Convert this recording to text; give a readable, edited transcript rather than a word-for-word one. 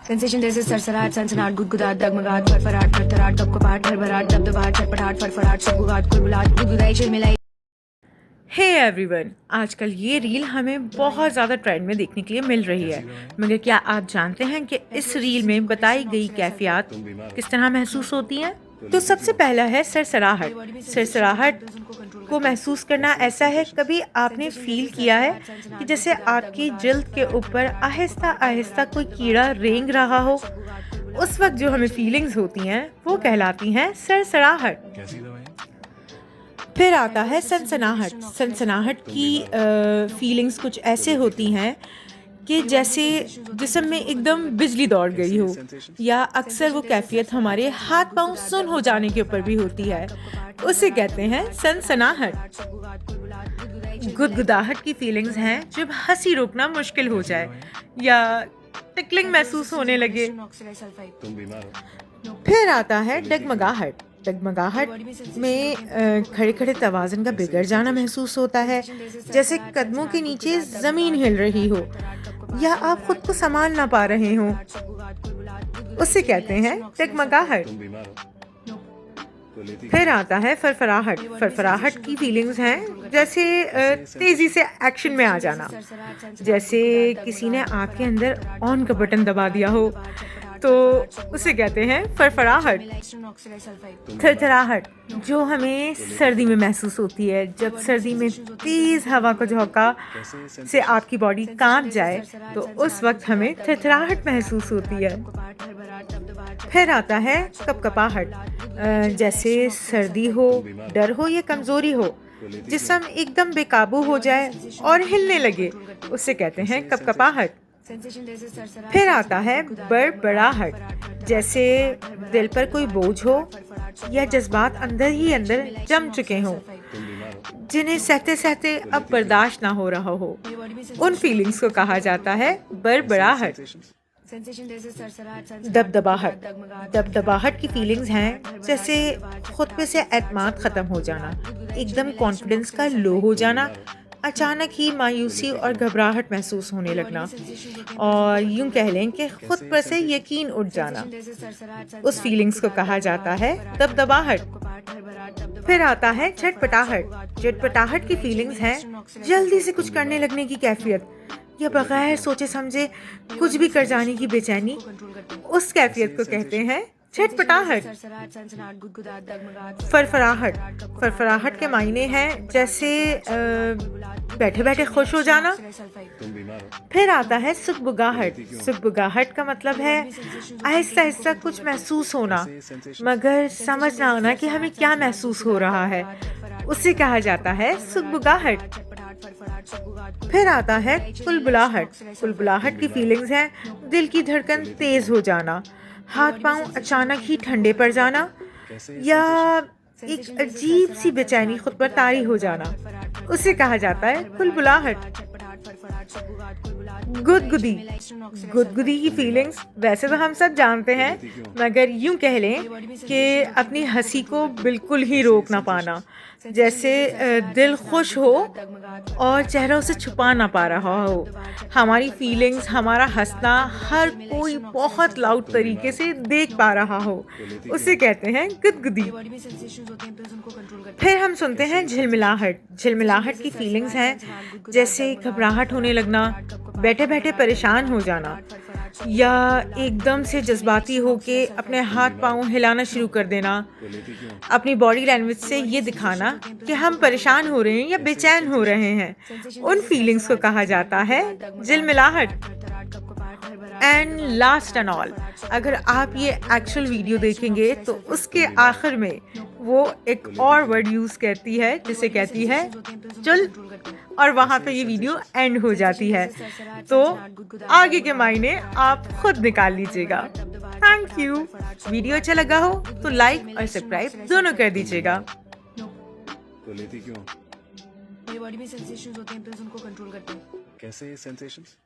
Sensation जैसे सरसराहट, सनसनाहट, गुदगुदाहट, डगमगाहट, फरफराहट, थरथराहट, कपकपाहट, खरबराहट, दबदबाहट, छटपटाहट, फड़फड़ाहट, सुगबुगाहट, कुलबुलाहट, गुदगुदाई, चिलमिलाई। Hey everyone, आजकल ये रील हमें बहुत ज़्यादा ट्रेंड में देखने के लिए मिल रही है। मगर क्या आप जानते हैं कि इस रील में बताई गई कैफियत किस तरह महसूस होती हैं? तो सबसे पहला है सरसराहट। सरसराहट को महसूस करना ऐसा है, कभी आपने फील किया है कि जैसे आपकी जिल्द के ऊपर आहिस्ता आहिस्ता कोई कीड़ा रेंग रहा हो? उस वक्त जो हमें फीलिंग्स होती हैं वो कहलाती हैं सरसराहट। फिर आता है सनसनाहट। सनसनाहट की फीलिंग्स कुछ ऐसे होती हैं कि जैसे जिस्म में एकदम बिजली दौड़ गई हो, या अक्सर वो कैफियत हमारे हाथ पांव सुन्न हो जाने के ऊपर भी होती है। उसे कहते हैं सनसनाहट। गुदगुदाहट की फीलिंग्स हैं जब हंसी रोकना मुश्किल हो जाए या टिकलिंग महसूस होने लगे। फिर आता है डगमगाहट। डगमगाहट में खड़े खड़े तवाज़ुन का बिगड़ जाना महसूस होता है, जैसे कदमों के नीचे ज़मीन हिल रही हो या आप खुद को संभाल ना पा रहे हो। उसे कहते हैं डगमगाहट। फिर आता है फरफराहट। फरफराहट की फीलिंग्स हैं जैसे तेज़ी से एक्शन में आ जाना, जैसे किसी ने आपके अंदर ऑन का बटन दबा दिया हो, तो उसे कहते हैं फरफराहट। थरथराहट जो हमें सर्दी में महसूस होती है, जब सर्दी में तेज़ हवा का झोंका से आपकी बॉडी कांप जाए तो उस वक्त हमें थरथराहट महसूस होती है। फिर आता है कपकपाहट। जैसे सर्दी हो, डर हो या कमज़ोरी हो, जिस्म एकदम बेकाबू हो जाए और हिलने लगे, उसे कहते हैं कपकपाहट। फिर आता है बड़बड़ाहट। जैसे दिल पर कोई बोझ हो या जज्बात अंदर ही अंदर जम चुके हों, जिन्हें सहते सहते अब बर्दाश्त ना हो रहा हो, उन फीलिंग्स को कहा जाता है बड़बड़ाहट। दबदबाहट। दबदबाहट की फीलिंग्स हैं जैसे खुद पे से एतमाद ख़त्म हो जाना, एकदम कॉन्फिडेंस का लो हो जाना, अचानक ही मायूसी और घबराहट महसूस होने लगना, और यूं कह लें कि खुद पर से यकीन उठ जाना। उस फीलिंग्स को कहा जाता है दबदबाहट। फिर आता है झटपटाहट। झटपटाहट की फीलिंग्स हैं जल्दी से कुछ करने लगने की कैफियत या बगैर सोचे समझे कुछ भी कर जाने की बेचैनी, उस कैफियत को कहते हैं झटपटाहट। फरफराहट। फरफराहट के मायने हैं जैसे बैठे बैठे खुश हो जाना। फिर आता है सुगबुगाहट। सुगबुगाहट का मतलब है आहिस्ता आहिस्ता कुछ महसूस होना, मगर समझ ना आना कि हमें क्या महसूस हो रहा है, उसे कहा जाता है सुगबुगाहट। फिर आता है कुलबुलाहट। कुलबुलाहट की फीलिंग्स हैं दिल की धड़कन तेज हो जाना, हाथ पांव अचानक ही ठंडे पड़ जाना, या एक अजीब सी बेचैनी खुद पर तारी हो जाना, उसे कहा जाता है कुलबुलाहट। गुदगुदी। गुदगुदी की फीलिंग्स वैसे तो हम सब जानते हैं, मगर यूं कह लें कि अपनी हंसी को बिल्कुल ही रोक ना पाना, जैसे दिल खुश हो और चेहरा उसे छुपा ना पा रहा हो। हमारी फीलिंग्स, हमारा हंसना हर कोई बहुत लाउड तरीके से देख पा रहा हो, उसे कहते हैं गुदगुदी। फिर हम सुनते हैं झिलमिलाहट। झिलमिलाहट की फीलिंग्स हैं जैसे घबराहट होने लगना, बैठे बैठे परेशान हो जाना, या एकदम से जज्बाती होके अपने हाथ पांव हिलाना शुरू कर देना, अपनी बॉडी लैंग्वेज से ये दिखाना कि हम परेशान हो रहे हैं या बेचैन हो रहे हैं, उन फीलिंग्स को कहा जाता है झिलमिलाहट। एंड लास्ट एंड ऑल, अगर आप ये एक्चुअल वीडियो देखेंगे तो उसके आखिर में वो एक और वर्ड यूज़ करती है जिसे कहती है चल, और वहाँ पे ये वीडियो एंड हो जाती है। तो आगे के मायने आप खुद निकाल लीजिएगा। Thank you. वीडियो अच्छा लगा हो तो लाइक और सब्सक्राइब दोनों कर दीजिएगा। तो लेती क्यों? मेरी बॉडी में सेंसेशंस होते हैं, प्लस उनको कंट्रोल करते हैं। कैसे सेंसेशंस?